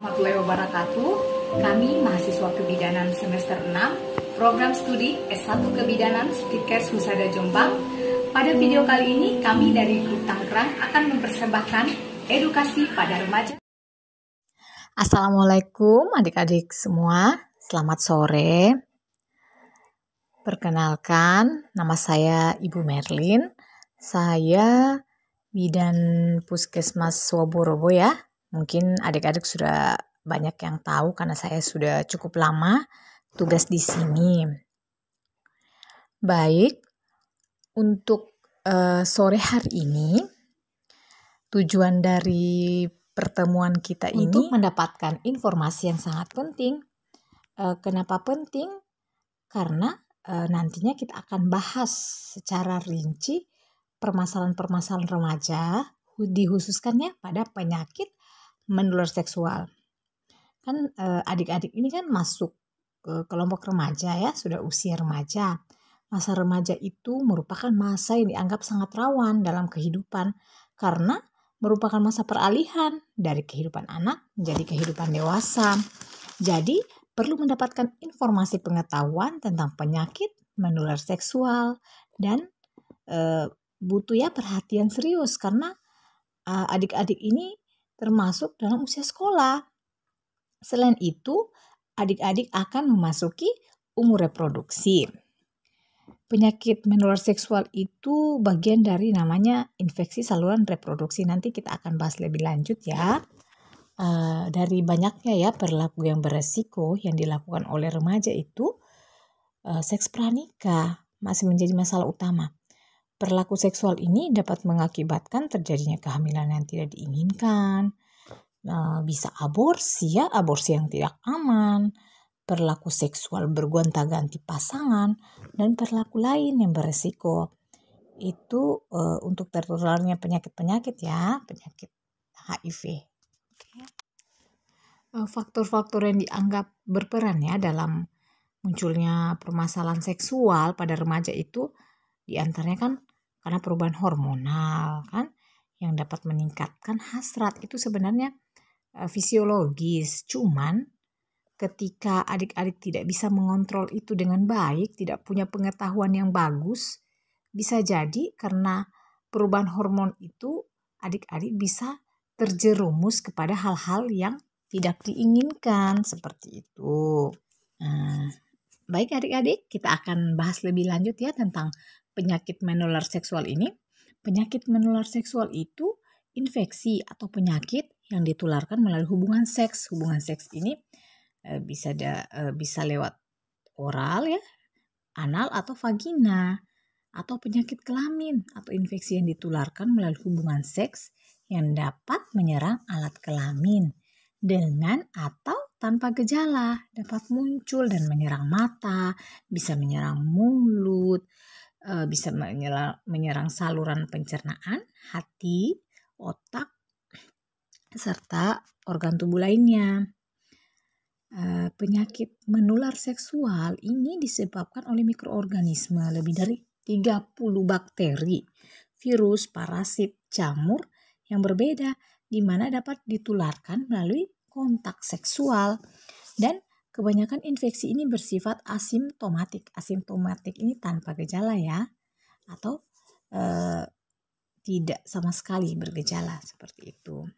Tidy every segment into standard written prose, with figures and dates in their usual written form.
Warahmatullahi wabarakatuh. Kami mahasiswa kebidanan semester 6, program studi S1 Kebidanan Stikers Husada Jombang. Pada video kali ini kami dari Grup Tangerang akan mempersembahkan edukasi pada remaja. Assalamualaikum adik-adik semua, selamat sore. Perkenalkan, nama saya Ibu Merlin. Saya bidan Puskesmas Swaborobo ya. Mungkin adik-adik sudah banyak yang tahu karena saya sudah cukup lama tugas di sini. Baik, untuk sore hari ini tujuan dari pertemuan kita ini untuk mendapatkan informasi yang sangat penting. Kenapa penting? Karena nantinya kita akan bahas secara rinci permasalahan-permasalahan remaja, dikhususkannya pada penyakit menular seksual. Kan adik-adik ini kan masuk ke kelompok remaja ya, sudah usia remaja. Masa remaja itu merupakan masa yang dianggap sangat rawan dalam kehidupan karena merupakan masa peralihan dari kehidupan anak menjadi kehidupan dewasa. Jadi perlu mendapatkan informasi pengetahuan tentang penyakit menular seksual dan butuh ya perhatian serius karena adik-adik ini termasuk dalam usia sekolah. Selain itu, adik-adik akan memasuki umur reproduksi. Penyakit menular seksual itu bagian dari namanya infeksi saluran reproduksi. Nanti kita akan bahas lebih lanjut ya. Dari banyaknya ya perilaku yang beresiko yang dilakukan oleh remaja itu, seks pranikah masih menjadi masalah utama. Perilaku seksual ini dapat mengakibatkan terjadinya kehamilan yang tidak diinginkan, bisa aborsi ya, aborsi yang tidak aman, perilaku seksual bergonta-ganti pasangan, dan perilaku lain yang beresiko. Itu untuk tertularnya penyakit-penyakit ya, penyakit HIV. Faktor-faktor yang dianggap berperan ya dalam munculnya permasalahan seksual pada remaja itu diantaranya kan karena perubahan hormonal kan yang dapat meningkatkan hasrat. Itu sebenarnya fisiologis, cuman ketika adik-adik tidak bisa mengontrol itu dengan baik, tidak punya pengetahuan yang bagus, bisa jadi karena perubahan hormon itu adik-adik bisa terjerumus kepada hal-hal yang tidak diinginkan seperti itu. Baik adik-adik, kita akan bahas lebih lanjut ya tentang penyakit menular seksual ini. Penyakit menular seksual itu infeksi atau penyakit yang ditularkan melalui hubungan seks. Hubungan seks ini bisa lewat oral ya, anal atau vagina, atau penyakit kelamin atau infeksi yang ditularkan melalui hubungan seks yang dapat menyerang alat kelamin dengan atau tanpa gejala, dapat muncul dan menyerang mata, bisa menyerang mulut, bisa menyerang saluran pencernaan, hati, otak, serta organ tubuh lainnya. Penyakit menular seksual ini disebabkan oleh mikroorganisme lebih dari 30 bakteri, virus, parasit, jamur yang berbeda di mana dapat ditularkan melalui kontak seksual dan kebanyakan infeksi ini bersifat asimptomatik. Asimptomatik ini tanpa gejala ya, atau tidak sama sekali bergejala seperti itu.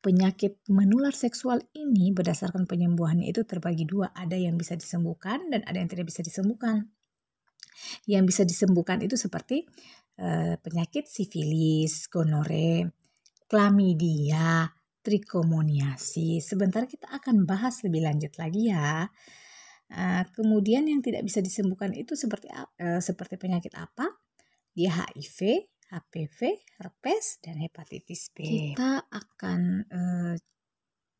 Penyakit menular seksual ini berdasarkan penyembuhannya itu terbagi dua. Ada yang bisa disembuhkan dan ada yang tidak bisa disembuhkan. Yang bisa disembuhkan itu seperti penyakit sifilis, gonore, klamidia, trichomoniasis. Sebentar kita akan bahas lebih lanjut lagi ya. Kemudian yang tidak bisa disembuhkan itu seperti penyakit apa? Dia HIV, HPV, herpes, dan hepatitis B. Kita akan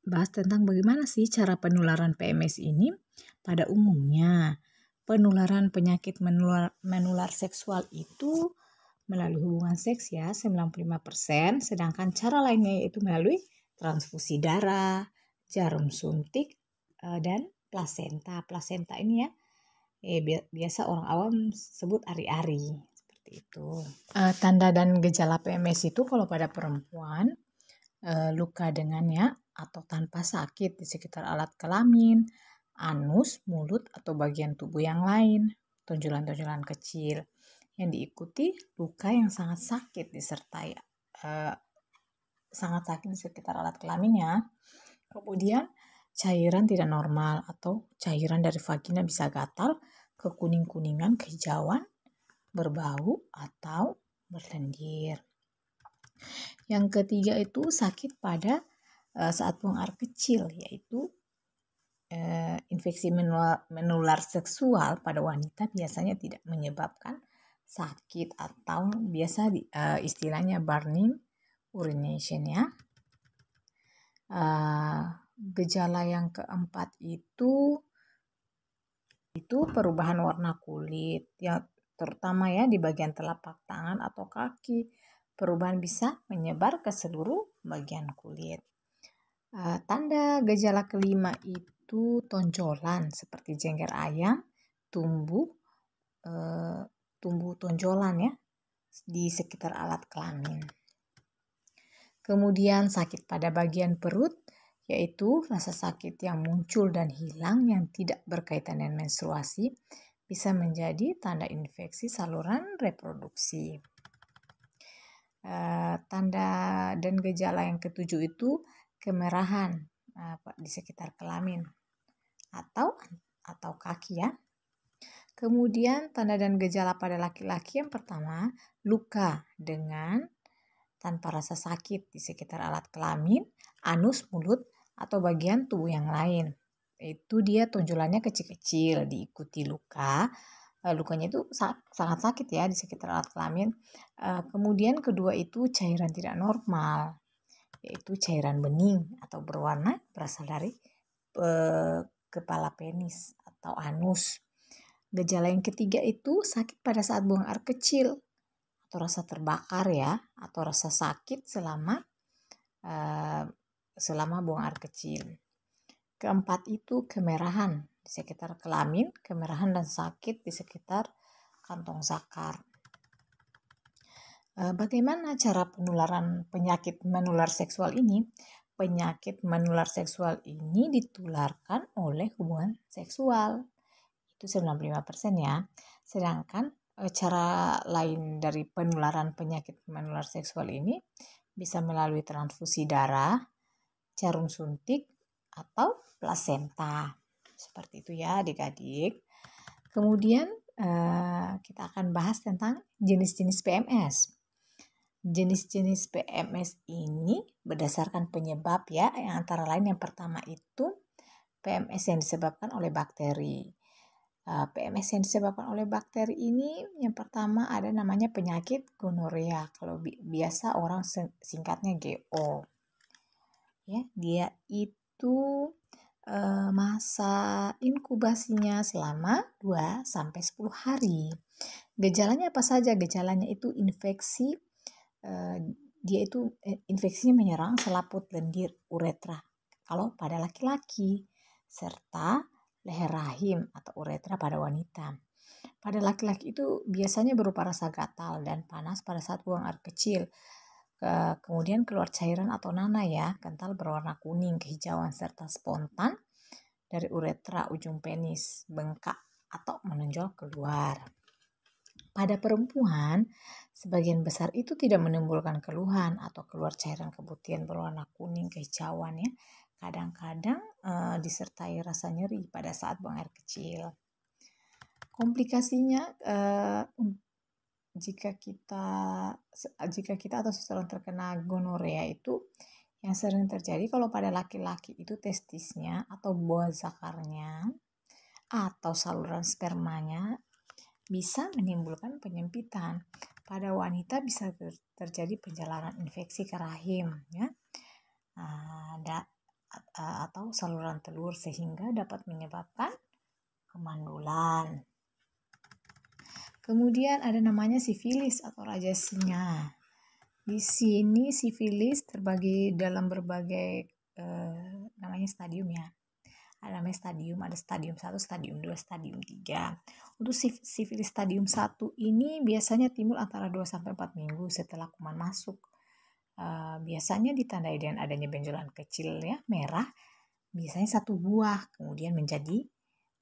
bahas tentang bagaimana sih cara penularan PMS ini. Pada umumnya, penularan penyakit menular seksual itu melalui hubungan seks ya 95%, sedangkan cara lainnya yaitu melalui transfusi darah, jarum suntik, dan plasenta. Plasenta ini ya biasa orang awam sebut ari-ari. Itu. Tanda dan gejala PMS itu kalau pada perempuan luka dengannya atau tanpa sakit di sekitar alat kelamin, anus, mulut, atau bagian tubuh yang lain, tonjolan-tonjolan kecil yang diikuti luka yang sangat sakit disertai di sekitar alat kelaminnya. Kemudian cairan tidak normal atau cairan dari vagina bisa gatal, kekuning-kuningan, kehijauan, berbau, atau berlendir. Yang ketiga itu sakit pada saat buang air kecil, yaitu infeksi menular seksual pada wanita biasanya tidak menyebabkan sakit atau biasa istilahnya burning urination ya. Gejala yang keempat itu perubahan warna kulit, ya terutama ya di bagian telapak tangan atau kaki. Perubahan bisa menyebar ke seluruh bagian kulit. Tanda gejala kelima itu tonjolan seperti jengger ayam, tumbuh tonjolan ya di sekitar alat kelamin. Kemudian sakit pada bagian perut, yaitu rasa sakit yang muncul dan hilang yang tidak berkaitan dengan menstruasi, bisa menjadi tanda infeksi saluran reproduksi. Tanda dan gejala yang ketujuh itu kemerahan di sekitar kelamin atau kaki ya. Kemudian tanda dan gejala pada laki-laki yang pertama, luka dengan tanpa rasa sakit di sekitar alat kelamin, anus, mulut, atau bagian tubuh yang lain. Itu dia tonjolannya kecil-kecil, diikuti luka. Lukanya itu sangat sakit ya di sekitar alat kelamin. Kemudian kedua itu cairan tidak normal, yaitu cairan bening atau berwarna berasal dari kepala penis atau anus. Gejala yang ketiga itu sakit pada saat buang air kecil atau rasa terbakar ya, atau rasa sakit selama buang air kecil. Keempat itu kemerahan di sekitar kelamin, kemerahan dan sakit di sekitar kantong zakar. Bagaimana cara penularan penyakit menular seksual ini? Penyakit menular seksual ini ditularkan oleh hubungan seksual. Itu 95% ya. Sedangkan cara lain dari penularan penyakit menular seksual ini bisa melalui transfusi darah, jarum suntik, atau plasenta. Seperti itu ya adik-adik. Kemudian kita akan bahas tentang jenis-jenis PMS. Jenis-jenis PMS ini berdasarkan penyebab ya, yang antara lain yang pertama itu PMS yang disebabkan oleh bakteri. PMS yang disebabkan oleh bakteri ini yang pertama ada namanya penyakit gonorea. Kalau biasa orang singkatnya GO. Ya, dia itu masa inkubasinya selama 2-10 hari. Gejalanya apa saja? Gejalanya itu infeksi, infeksinya menyerang selaput lendir uretra kalau pada laki-laki, serta leher rahim atau uretra pada wanita. Pada laki-laki itu biasanya berupa rasa gatal dan panas pada saat buang air kecil. Kemudian keluar cairan atau nanah ya, kental berwarna kuning, kehijauan, serta spontan dari uretra ujung penis, bengkak atau menonjol keluar. Pada perempuan, sebagian besar itu tidak menimbulkan keluhan atau keluar cairan keputihan berwarna kuning, kehijauan ya. Kadang-kadang disertai rasa nyeri pada saat buang air kecil. Komplikasinya jika kita atau seseorang terkena gonorea itu yang sering terjadi kalau pada laki-laki itu testisnya atau buah zakarnya atau saluran spermanya bisa menimbulkan penyempitan. Pada wanita bisa terjadi perjalanan infeksi ke rahim ya. Atau saluran telur sehingga dapat menyebabkan kemandulan. Kemudian ada namanya sifilis atau raja singa. Di sini sifilis terbagi dalam berbagai namanya stadium ya. Ada namanya stadium, ada stadium 1, stadium 2, stadium 3. Untuk sifilis stadium 1 ini biasanya timbul antara 2-4 minggu setelah kuman masuk. biasanya ditandai dengan adanya benjolan kecil ya, merah, biasanya 1 buah, kemudian menjadi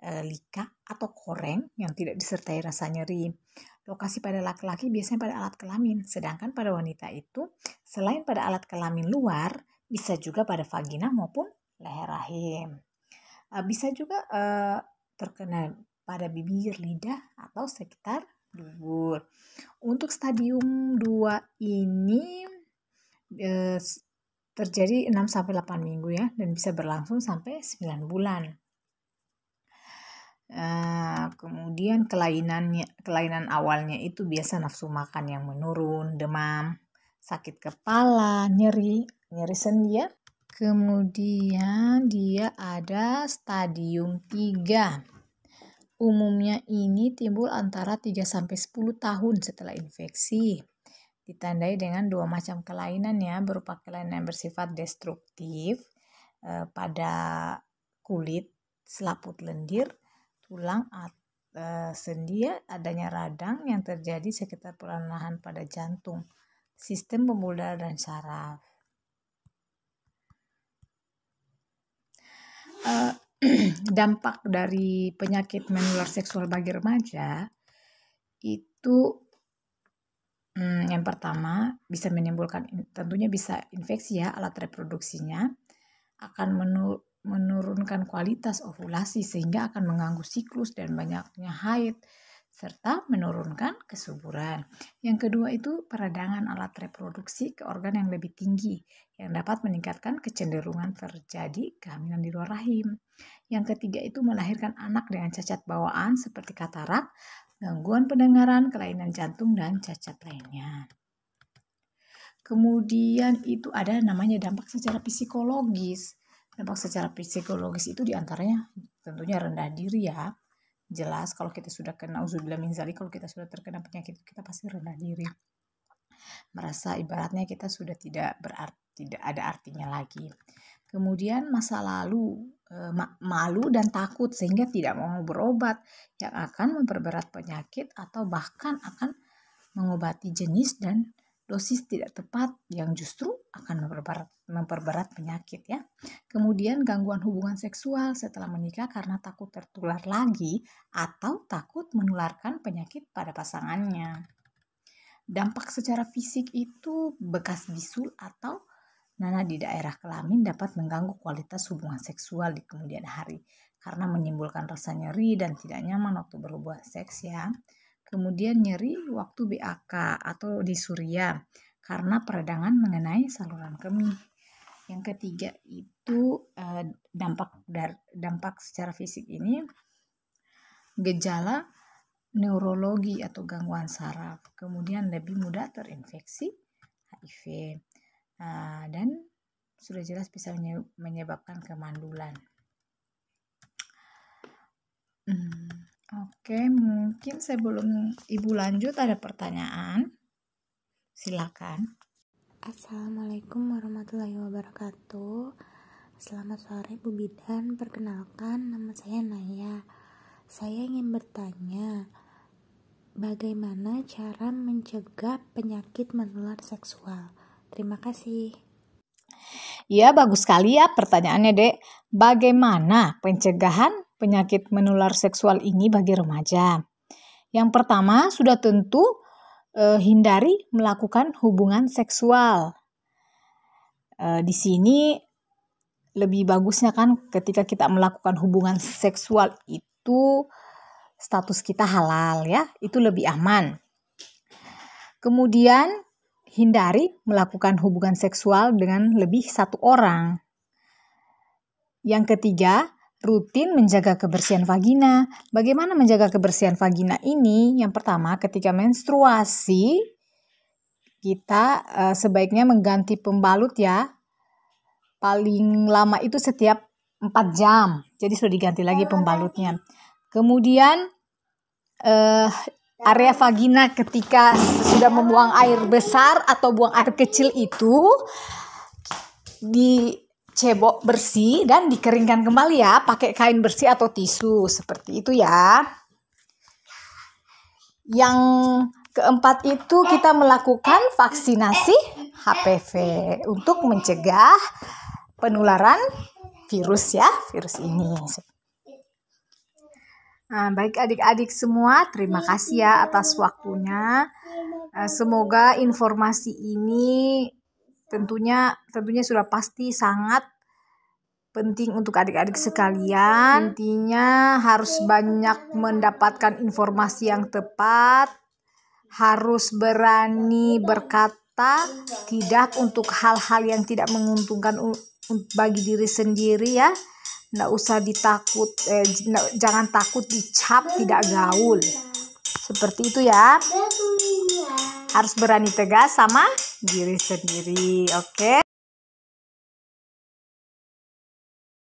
lika atau koreng yang tidak disertai rasa nyeri. Lokasi pada laki-laki biasanya pada alat kelamin, sedangkan pada wanita itu selain pada alat kelamin luar, bisa juga pada vagina maupun leher rahim. Bisa juga terkena pada bibir, lidah, atau sekitar dubur. Untuk stadium 2 ini terjadi 6-8 minggu ya, dan bisa berlangsung sampai 9 bulan. Kemudian kelainan awalnya itu biasa nafsu makan yang menurun, demam, sakit kepala, nyeri sendi ya. Kemudian dia ada stadium 3. Umumnya ini timbul antara 3-10 tahun setelah infeksi. Ditandai dengan 2 macam kelainan ya, berupa kelainan yang bersifat destruktif pada kulit, selaput lendir, tulang, sendi ya, adanya radang yang terjadi sekitar perlahan pada jantung, sistem pembuluh darah dan saraf. Dampak dari penyakit menular seksual bagi remaja itu yang pertama bisa menimbulkan, tentunya bisa infeksi ya alat reproduksinya, akan menurunkan kualitas ovulasi sehingga akan mengganggu siklus dan banyaknya haid, serta menurunkan kesuburan. Yang kedua itu peradangan alat reproduksi ke organ yang lebih tinggi yang dapat meningkatkan kecenderungan terjadi kehamilan di luar rahim. Yang ketiga itu melahirkan anak dengan cacat bawaan seperti katarak, gangguan pendengaran, kelainan jantung, dan cacat lainnya. Kemudian itu ada namanya dampak secara psikologis. Dampak secara psikologis itu diantaranya tentunya rendah diri ya. Jelas kalau kita sudah kena uzubillah min dzalik, kalau kita sudah terkena penyakit kita pasti rendah diri. Merasa ibaratnya kita sudah tidak ada artinya lagi. Kemudian masa lalu malu dan takut sehingga tidak mau berobat yang akan memperberat penyakit atau bahkan akan mengobati jenis dan dosis tidak tepat yang justru akan memperberat penyakit ya. Kemudian gangguan hubungan seksual setelah menikah karena takut tertular lagi atau takut menularkan penyakit pada pasangannya. Dampak secara fisik itu bekas bisul atau nanah di daerah kelamin dapat mengganggu kualitas hubungan seksual di kemudian hari karena menimbulkan rasa nyeri dan tidak nyaman waktu berhubungan seks ya. Kemudian nyeri waktu BAK atau disuria karena peradangan mengenai saluran kemih. Yang ketiga itu dampak secara fisik ini gejala neurologi atau gangguan saraf. Kemudian lebih mudah terinfeksi HIV. Dan sudah jelas bisa menyebabkan kemandulan. Oke, mungkin sebelum Ibu lanjut ada pertanyaan. Silakan. Assalamualaikum warahmatullahi wabarakatuh. Selamat sore Bu Bidan, perkenalkan nama saya Naya. Saya ingin bertanya, bagaimana cara mencegah penyakit menular seksual? Terima kasih. Ya, bagus sekali ya pertanyaannya, Dek. Bagaimana pencegahan penyakit menular seksual ini bagi remaja? Yang pertama, sudah tentu hindari melakukan hubungan seksual. Di sini lebih bagusnya kan ketika kita melakukan hubungan seksual itu status kita halal ya, itu lebih aman. Kemudian hindari melakukan hubungan seksual dengan lebih 1 orang. Yang ketiga, rutin menjaga kebersihan vagina. Bagaimana menjaga kebersihan vagina ini? Yang pertama, ketika menstruasi, kita sebaiknya mengganti pembalut ya. Paling lama itu setiap 4 jam. Jadi sudah diganti lagi pembalutnya. Kemudian area vagina ketika sudah membuang air besar atau buang air kecil itu dicebok bersih dan dikeringkan kembali ya, pakai kain bersih atau tisu seperti itu ya. Yang Keempat itu kita melakukan vaksinasi HPV untuk mencegah penularan virus ini. Nah, baik adik-adik semua, terima kasih ya atas waktunya. Semoga informasi ini tentunya sudah pasti sangat penting untuk adik-adik sekalian. Intinya harus banyak mendapatkan informasi yang tepat, harus berani berkata tidak untuk hal-hal yang tidak menguntungkan bagi diri sendiri ya. Nggak usah jangan takut dicap tidak gaul. Seperti itu ya. Harus berani tegas sama diri sendiri, oke?